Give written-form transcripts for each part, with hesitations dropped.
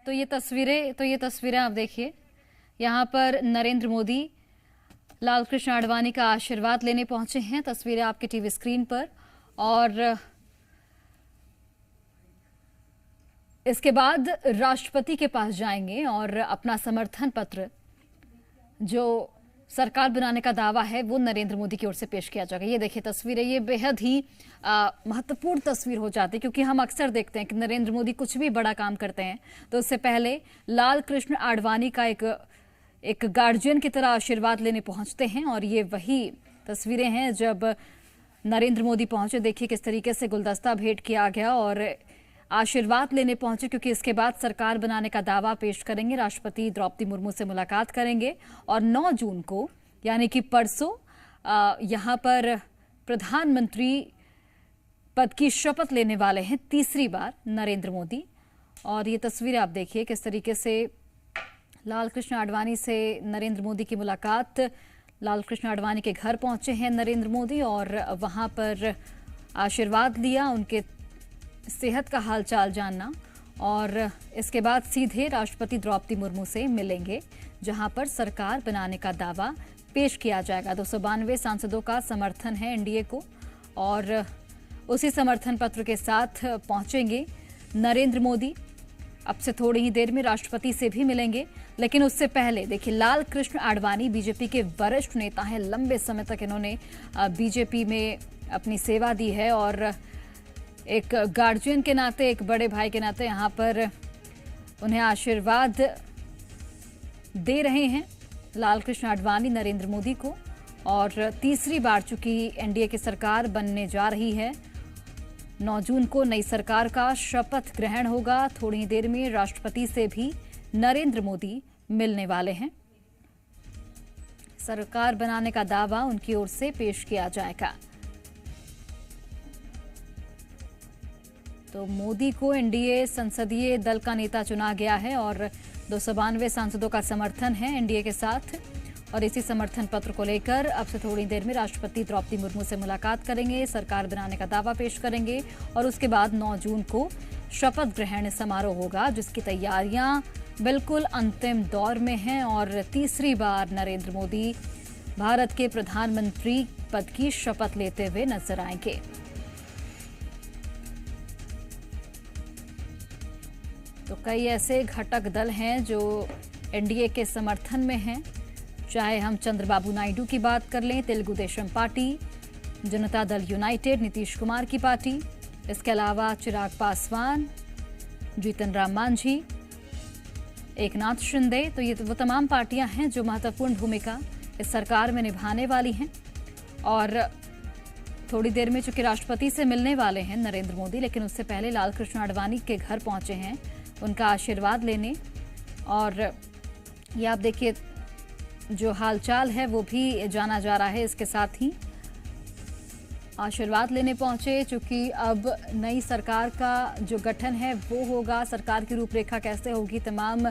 तो ये तस्वीरें आप देखिए। यहाँ पर नरेंद्र मोदी लाल कृष्ण आडवाणी का आशीर्वाद लेने पहुंचे हैं। तस्वीरें आपके टीवी स्क्रीन पर। और इसके बाद राष्ट्रपति के पास जाएंगे और अपना समर्थन पत्र, जो सरकार बनाने का दावा है, वो नरेंद्र मोदी की ओर से पेश किया जाएगा। ये देखिए तस्वीरें, ये बेहद ही महत्वपूर्ण तस्वीर हो जाती है, क्योंकि हम अक्सर देखते हैं कि नरेंद्र मोदी कुछ भी बड़ा काम करते हैं तो उससे पहले लाल कृष्ण आडवाणी का एक गार्जियन की तरह आशीर्वाद लेने पहुंचते हैं। और ये वही तस्वीरें हैं जब नरेंद्र मोदी पहुंचे। देखिए किस तरीके से गुलदस्ता भेंट किया गया और आशीर्वाद लेने पहुंचे, क्योंकि इसके बाद सरकार बनाने का दावा पेश करेंगे। राष्ट्रपति द्रौपदी मुर्मू से मुलाकात करेंगे और 9 जून को यानी कि परसों यहां पर प्रधानमंत्री पद की शपथ लेने वाले हैं तीसरी बार नरेंद्र मोदी। और ये तस्वीरें आप देखिए किस तरीके से लाल कृष्ण आडवाणी से नरेंद्र मोदी की मुलाकात। लाल कृष्ण आडवाणी के घर पहुंचे हैं नरेंद्र मोदी और वहां पर आशीर्वाद लिया, उनके सेहत का हालचाल जानना और इसके बाद सीधे राष्ट्रपति द्रौपदी मुर्मू से मिलेंगे, जहां पर सरकार बनाने का दावा पेश किया जाएगा। 292 सांसदों का समर्थन है एनडीए को और उसी समर्थन पत्र के साथ पहुंचेंगे नरेंद्र मोदी। अब से थोड़ी ही देर में राष्ट्रपति से भी मिलेंगे, लेकिन उससे पहले देखिए लाल कृष्ण आडवाणी बीजेपी के वरिष्ठ नेता हैं। लंबे समय तक इन्होंने बीजेपी में अपनी सेवा दी है और एक गार्जियन के नाते, एक बड़े भाई के नाते यहाँ पर उन्हें आशीर्वाद दे रहे हैं लाल कृष्ण आडवाणी नरेंद्र मोदी को। और तीसरी बार चूंकि एनडीए की सरकार बनने जा रही है, 9 जून को नई सरकार का शपथ ग्रहण होगा। थोड़ी ही देर में राष्ट्रपति से भी नरेंद्र मोदी मिलने वाले हैं। सरकार बनाने का दावा उनकी ओर से पेश किया जाएगा। तो मोदी को एनडीए संसदीय दल का नेता चुना गया है और 292 सांसदों का समर्थन है एनडीए के साथ। और इसी समर्थन पत्र को लेकर अब से थोड़ी देर में राष्ट्रपति द्रौपदी मुर्मू से मुलाकात करेंगे, सरकार बनाने का दावा पेश करेंगे और उसके बाद 9 जून को शपथ ग्रहण समारोह होगा, जिसकी तैयारियां बिल्कुल अंतिम दौर में हैं। और तीसरी बार नरेंद्र मोदी भारत के प्रधानमंत्री पद की शपथ लेते हुए नजर आएंगे। तो कई ऐसे घटक दल हैं जो एनडीए के समर्थन में हैं, चाहे हम चंद्रबाबू नायडू की बात कर लें, तेलुगु देशम पार्टी, जनता दल यूनाइटेड नीतीश कुमार की पार्टी, इसके अलावा चिराग पासवान, जीतन राम मांझी, एकनाथ शिंदे। तो ये वो तमाम पार्टियां हैं जो महत्वपूर्ण भूमिका इस सरकार में निभाने वाली हैं। और थोड़ी देर में चूंकि राष्ट्रपति से मिलने वाले हैं नरेंद्र मोदी, लेकिन उससे पहले लाल कृष्ण आडवाणी के घर पहुंचे हैं उनका आशीर्वाद लेने। और ये आप देखिए जो हालचाल है वो भी जाना जा रहा है। इसके साथ ही आशीर्वाद लेने पहुंचे, चूंकि अब नई सरकार का जो गठन है वो होगा, सरकार की रूपरेखा कैसे होगी, तमाम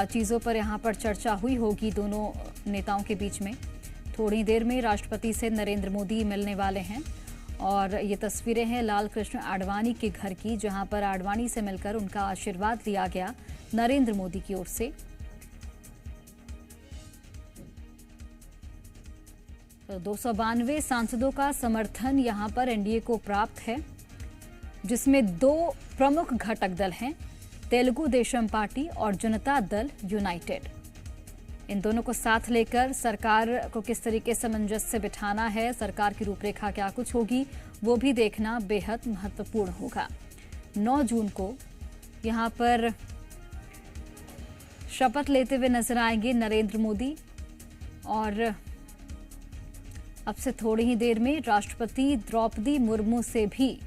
चीज़ों पर यहाँ पर चर्चा हुई होगी दोनों नेताओं के बीच में। थोड़ी देर में राष्ट्रपति से नरेंद्र मोदी मिलने वाले हैं और ये तस्वीरें हैं लाल कृष्ण आडवाणी के घर की, जहां पर आडवाणी से मिलकर उनका आशीर्वाद लिया गया नरेंद्र मोदी की ओर से। तो 292 सांसदों का समर्थन यहां पर एनडीए को प्राप्त है, जिसमें 2 प्रमुख घटक दल हैं, तेलुगु देशम पार्टी और जनता दल यूनाइटेड। इन दोनों को साथ लेकर सरकार को किस तरीके से सामंजस्य बिठाना है, सरकार की रूपरेखा क्या कुछ होगी, वो भी देखना बेहद महत्वपूर्ण होगा। 9 जून को यहां पर शपथ लेते हुए नजर आएंगे नरेंद्र मोदी और अब से थोड़ी ही देर में राष्ट्रपति द्रौपदी मुर्मू से भी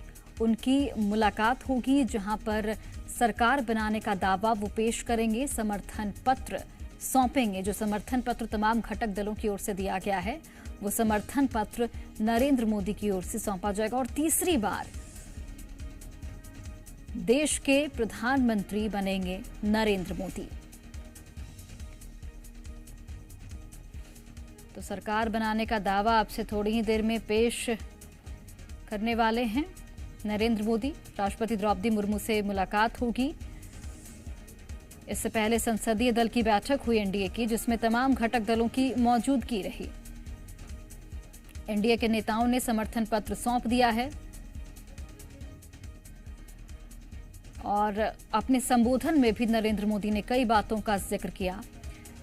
उनकी मुलाकात होगी, जहां पर सरकार बनाने का दावा वो पेश करेंगे, समर्थन पत्र सौंपेंगे। जो समर्थन पत्र तमाम घटक दलों की ओर से दिया गया है, वो समर्थन पत्र नरेंद्र मोदी की ओर से सौंपा जाएगा और तीसरी बार देश के प्रधानमंत्री बनेंगे नरेंद्र मोदी। तो सरकार बनाने का दावा अब से थोड़ी ही देर में पेश करने वाले हैं नरेंद्र मोदी। राष्ट्रपति द्रौपदी मुर्मू से मुलाकात होगी इससे पहले संसदीय दल की बैठक हुई एनडीए की, जिसमें तमाम घटक दलों की मौजूदगी रही। एनडीए के नेताओं ने समर्थन पत्र सौंप दिया है और अपने संबोधन में भी नरेंद्र मोदी ने कई बातों का जिक्र किया।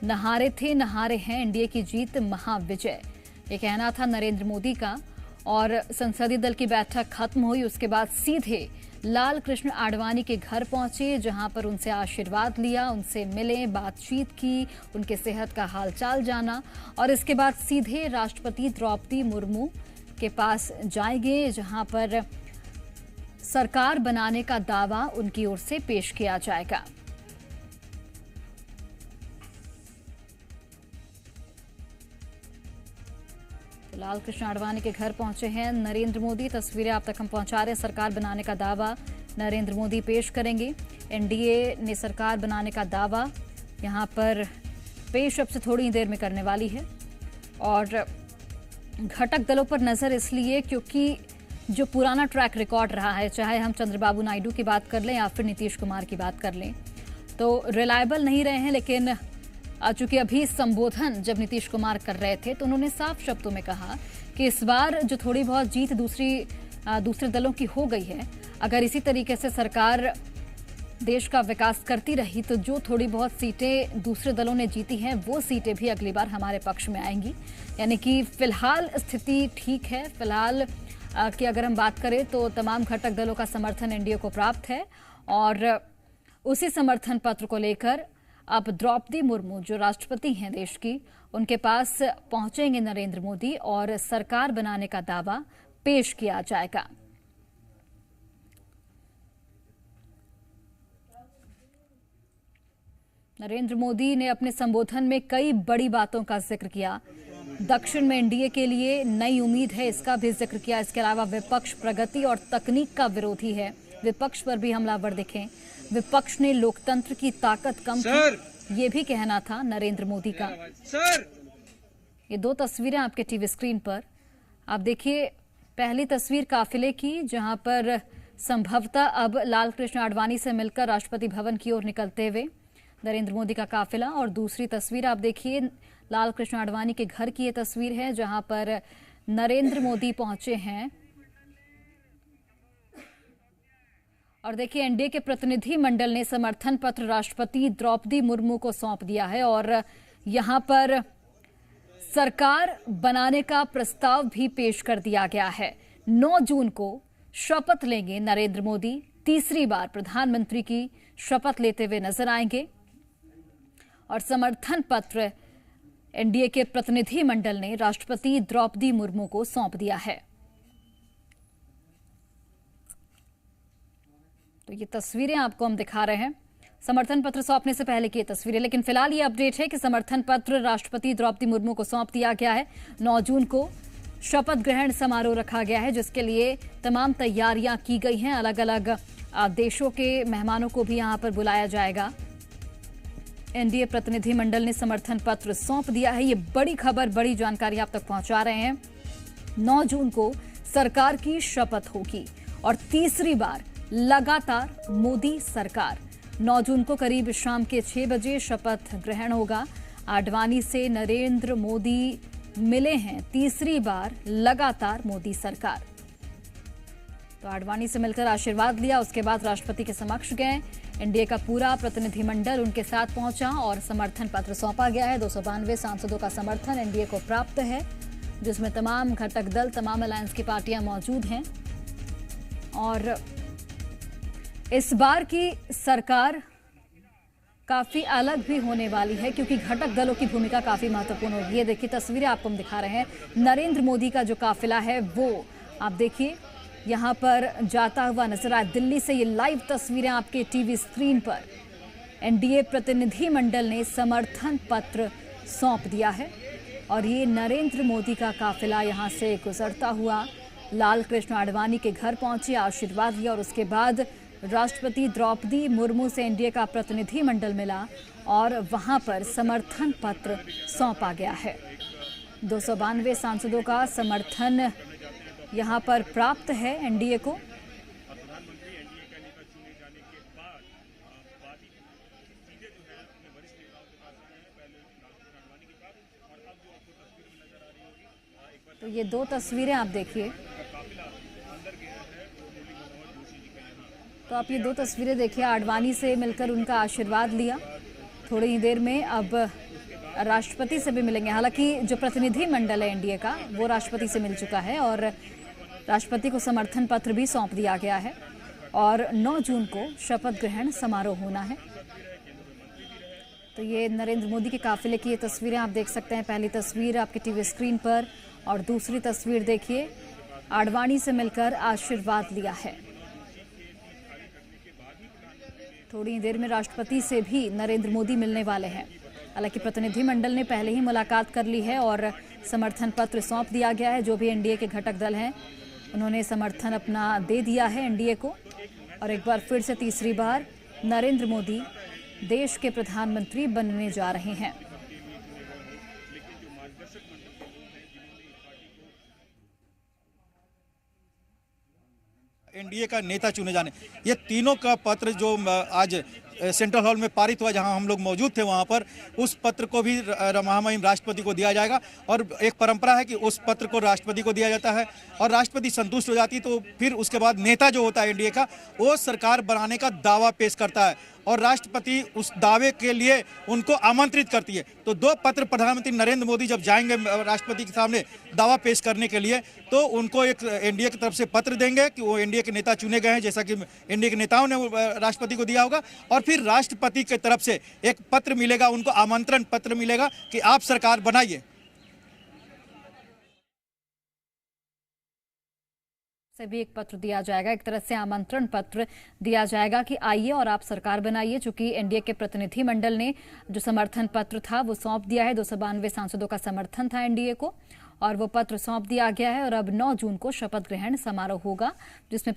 नहारे थे नहारे हैं, एनडीए की जीत महाविजय, ये कहना था नरेंद्र मोदी का। और संसदीय दल की बैठक खत्म हुई, उसके बाद सीधे लाल कृष्ण आडवाणी के घर पहुंचे, जहां पर उनसे आशीर्वाद लिया, उनसे मिले, बातचीत की, उनके सेहत का हालचाल जाना और इसके बाद सीधे राष्ट्रपति द्रौपदी मुर्मू के पास जाएंगे, जहां पर सरकार बनाने का दावा उनकी ओर से पेश किया जाएगा। तो लाल कृष्ण आडवाणी के घर पहुंचे हैं नरेंद्र मोदी। तस्वीरें आप तक हम पहुंचा रहे हैं। सरकार बनाने का दावा नरेंद्र मोदी पेश करेंगे। एनडीए ने सरकार बनाने का दावा यहां पर पेश अब से थोड़ी ही देर में करने वाली है। और घटक दलों पर नजर इसलिए क्योंकि जो पुराना ट्रैक रिकॉर्ड रहा है, चाहे हम चंद्रबाबू नायडू की बात कर लें या फिर नीतीश कुमार की बात कर लें, तो रिलायबल नहीं रहे हैं। लेकिन चूंकि अभी संबोधन जब नीतीश कुमार कर रहे थे तो उन्होंने साफ शब्दों में कहा कि इस बार जो थोड़ी बहुत जीत दूसरे दलों की हो गई है, अगर इसी तरीके से सरकार देश का विकास करती रही तो जो थोड़ी बहुत सीटें दूसरे दलों ने जीती हैं वो सीटें भी अगली बार हमारे पक्ष में आएंगी। यानी कि फिलहाल स्थिति ठीक है। फिलहाल की अगर हम बात करें तो तमाम घटक दलों का समर्थन एनडीए को प्राप्त है और उसी समर्थन पत्र को लेकर अब द्रौपदी मुर्मू जो राष्ट्रपति हैं देश की, उनके पास पहुंचेंगे नरेंद्र मोदी और सरकार बनाने का दावा पेश किया जाएगा। नरेंद्र मोदी ने अपने संबोधन में कई बड़ी बातों का जिक्र किया। दक्षिण में एनडीए के लिए नई उम्मीद है, इसका भी जिक्र किया। इसके अलावा विपक्ष प्रगति और तकनीक का विरोधी है, विपक्ष पर भी हमलावर दिखे। विपक्ष ने लोकतंत्र की ताकत कम की, ये भी कहना था नरेंद्र मोदी का। ये दो तस्वीरें आपके टीवी स्क्रीन पर आप देखिए। पहली तस्वीर काफिले की, जहां पर संभवतः अब लाल कृष्ण आडवाणी से मिलकर राष्ट्रपति भवन की ओर निकलते हुए नरेंद्र मोदी का काफिला। और दूसरी तस्वीर आप देखिए, लाल कृष्ण आडवाणी के घर की ये तस्वीर है, जहां पर नरेंद्र मोदी पहुंचे हैं। और देखिए, एनडीए के प्रतिनिधि मंडल ने समर्थन पत्र राष्ट्रपति द्रौपदी मुर्मू को सौंप दिया है और यहां पर सरकार बनाने का प्रस्ताव भी पेश कर दिया गया है। 9 जून को शपथ लेंगे नरेंद्र मोदी, तीसरी बार प्रधानमंत्री की शपथ लेते हुए नजर आएंगे। और समर्थन पत्र एनडीए के प्रतिनिधि मंडल ने राष्ट्रपति द्रौपदी मुर्मू को सौंप दिया है। तो ये तस्वीरें आपको हम दिखा रहे हैं, समर्थन पत्र सौंपने से पहले की ये तस्वीरें। लेकिन फिलहाल ये अपडेट है कि समर्थन पत्र राष्ट्रपति द्रौपदी मुर्मू को सौंप दिया गया है। 9 जून को शपथ ग्रहण समारोह रखा गया है, जिसके लिए तमाम तैयारियां की गई हैं। अलग अलग देशों के मेहमानों को भी यहां पर बुलाया जाएगा। एनडीए प्रतिनिधि मंडल ने समर्थन पत्र सौंप दिया है। ये बड़ी खबर, बड़ी जानकारी आप तक पहुंचा रहे हैं। 9 जून को सरकार की शपथ होगी और तीसरी बार लगातार मोदी सरकार। 9 जून को करीब शाम के 6 बजे शपथ ग्रहण होगा। आडवाणी से नरेंद्र मोदी मिले हैं, तीसरी बार लगातार मोदी सरकार। तो आडवाणी से मिलकर आशीर्वाद लिया, उसके बाद राष्ट्रपति के समक्ष गए। एनडीए का पूरा प्रतिनिधिमंडल उनके साथ पहुंचा और समर्थन पत्र सौंपा गया है। 292 सांसदों का समर्थन एनडीए को प्राप्त है, जिसमें तमाम घटक दल, तमाम अलायंस की पार्टियां मौजूद हैं। और इस बार की सरकार काफी अलग भी होने वाली है, क्योंकि घटक दलों की भूमिका काफी महत्वपूर्ण होगी। ये देखिए, तस्वीरें आपको हम दिखा रहे हैं। नरेंद्र मोदी का जो काफिला है वो आप देखिए यहां पर जाता हुआ नजर आया। दिल्ली से ये लाइव तस्वीरें आपके टीवी स्क्रीन पर। एनडीए प्रतिनिधि मंडल ने समर्थन पत्र सौंप दिया है और ये नरेंद्र मोदी का काफिला यहां से गुजरता हुआ लाल कृष्ण आडवाणी के घर पहुंचे, आशीर्वाद लिया और उसके बाद राष्ट्रपति द्रौपदी मुर्मू से एनडीए का प्रतिनिधि मंडल मिला और वहां पर समर्थन पत्र सौंपा गया है। 292 सांसदों का समर्थन यहां पर प्राप्त है एनडीए को। प्रधानमंत्री एनडीए का नेता चुने जाने के बाद तो ये दो तस्वीरें आप देखिए, तो आप ये दो तस्वीरें देखिए, आडवाणी से मिलकर उनका आशीर्वाद लिया। थोड़ी ही देर में अब राष्ट्रपति से भी मिलेंगे। हालांकि जो प्रतिनिधि मंडल है एनडीए का वो राष्ट्रपति से मिल चुका है और राष्ट्रपति को समर्थन पत्र भी सौंप दिया गया है और 9 जून को शपथ ग्रहण समारोह होना है। तो ये नरेंद्र मोदी के काफिले की ये तस्वीरें आप देख सकते हैं। पहली तस्वीर आपके टीवी स्क्रीन पर और दूसरी तस्वीर देखिए, आडवाणी से मिलकर आशीर्वाद लिया है। थोड़ी देर में राष्ट्रपति से भी नरेंद्र मोदी मिलने वाले हैं। हालांकि प्रतिनिधिमंडल ने पहले ही मुलाकात कर ली है और समर्थन पत्र सौंप दिया गया है। जो भी एनडीए के घटक दल हैं उन्होंने समर्थन अपना दे दिया है एनडीए को। और एक बार फिर से तीसरी बार नरेंद्र मोदी देश के प्रधानमंत्री बनने जा रहे हैं। एनडीए का नेता चुने जाने, ये तीनों का पत्र जो आज सेंट्रल हॉल में पारित हुआ, जहां हम लोग मौजूद थे वहां पर, उस पत्र को भी महामहिम राष्ट्रपति को दिया जाएगा। और एक परंपरा है कि उस पत्र को राष्ट्रपति को दिया जाता है और राष्ट्रपति संतुष्ट हो जाती तो फिर उसके बाद नेता जो होता है एनडीए का, वो सरकार बनाने का दावा पेश करता है और राष्ट्रपति उस दावे के लिए उनको आमंत्रित करती है। तो दो पत्र प्रधानमंत्री नरेंद्र मोदी जब जाएंगे राष्ट्रपति के सामने दावा पेश करने के लिए, तो उनको एक एनडीए की तरफ से पत्र देंगे कि वो एनडीए के नेता चुने गए हैं, जैसा कि एनडीए के नेताओं ने राष्ट्रपति को दिया होगा। और फिर राष्ट्रपति की तरफ से एक पत्र मिलेगा, उनको आमंत्रण पत्र मिलेगा कि आप सरकार बनाइए। से भी एक पत्र दिया जाएगा, एक तरह से आमंत्रण पत्र दिया जाएगा कि आइए और आप सरकार बनाइए। चूंकि एनडीए के प्रतिनिधि मंडल ने जो समर्थन पत्र था वो सौंप दिया है। 292 सांसदों का समर्थन था एनडीए को और वो पत्र सौंप दिया गया है। और अब 9 जून को शपथ ग्रहण समारोह होगा जिसमें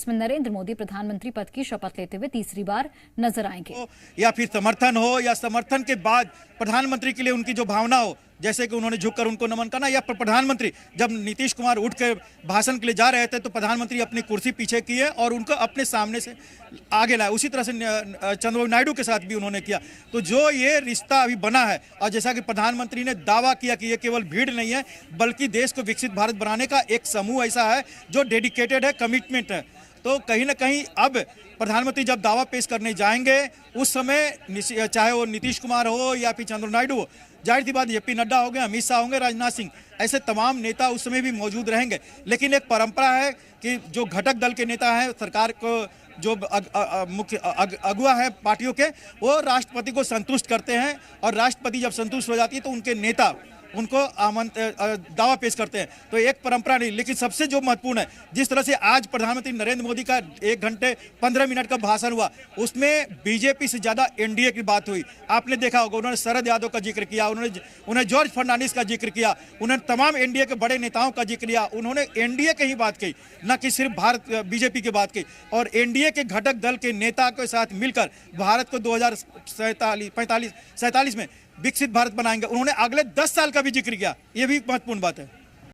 नरेंद्र मोदी प्रधानमंत्री पद की शपथ लेते हुए तीसरी बार नजर आएंगे। या फिर समर्थन हो या समर्थन के बाद प्रधानमंत्री के लिए उनकी जो भावना हो, जैसे कि उन्होंने झुककर उनको नमन करना, या प्रधानमंत्री जब नीतीश कुमार उठ के भाषण के लिए जा रहे थे तो प्रधानमंत्री अपनी कुर्सी पीछे किए और उनको अपने सामने से आगे लाए। उसी तरह से चंद्रबाबू नायडू के साथ भी उन्होंने किया। तो जो ये रिश्ता अभी बना है और जैसा कि प्रधानमंत्री ने दावा किया कि ये केवल भीड़ नहीं है बल्कि देश को विकसित भारत बनाने का एक समूह ऐसा है जो डेडिकेटेड है, कमिटमेंट है। तो कहीं ना कहीं अब प्रधानमंत्री जब दावा पेश करने जाएंगे उस समय चाहे वो नीतीश कुमार हो या फिर चंद्रबाबू नायडू हो, जाहिर सी बात जेपी नड्डा हो गए, अमित शाह होंगे, राजनाथ सिंह, ऐसे तमाम नेता उस समय भी मौजूद रहेंगे। लेकिन एक परंपरा है कि जो घटक दल के नेता हैं, सरकार को जो मुख्य अगुवा है पार्टियों के, वो राष्ट्रपति को संतुष्ट करते हैं और राष्ट्रपति जब संतुष्ट हो जाती है तो उनके नेता उनको दावा पेश करते हैं। तो एक परंपरा नहीं, लेकिन सबसे जो महत्वपूर्ण है, जिस तरह से आज प्रधानमंत्री नरेंद्र मोदी का 1 घंटे 15 मिनट का भाषण हुआ, उसमें बीजेपी से ज्यादा एनडीए की बात हुई। आपने देखा होगा उन्होंने शरद यादव का जिक्र किया, उन्होंने जॉर्ज फर्नांडिस का जिक्र किया, उन्होंने तमाम एनडीए के बड़े नेताओं का जिक्र किया। उन्होंने एनडीए की ही बात की, न कि सिर्फ बीजेपी की बात की। और एनडीए के घटक दल के नेता के साथ मिलकर भारत को 2047 में विकसित भारत बनाएंगे। उन्होंने अगले 10 साल का भी जिक्र किया, यह भी महत्वपूर्ण बात है।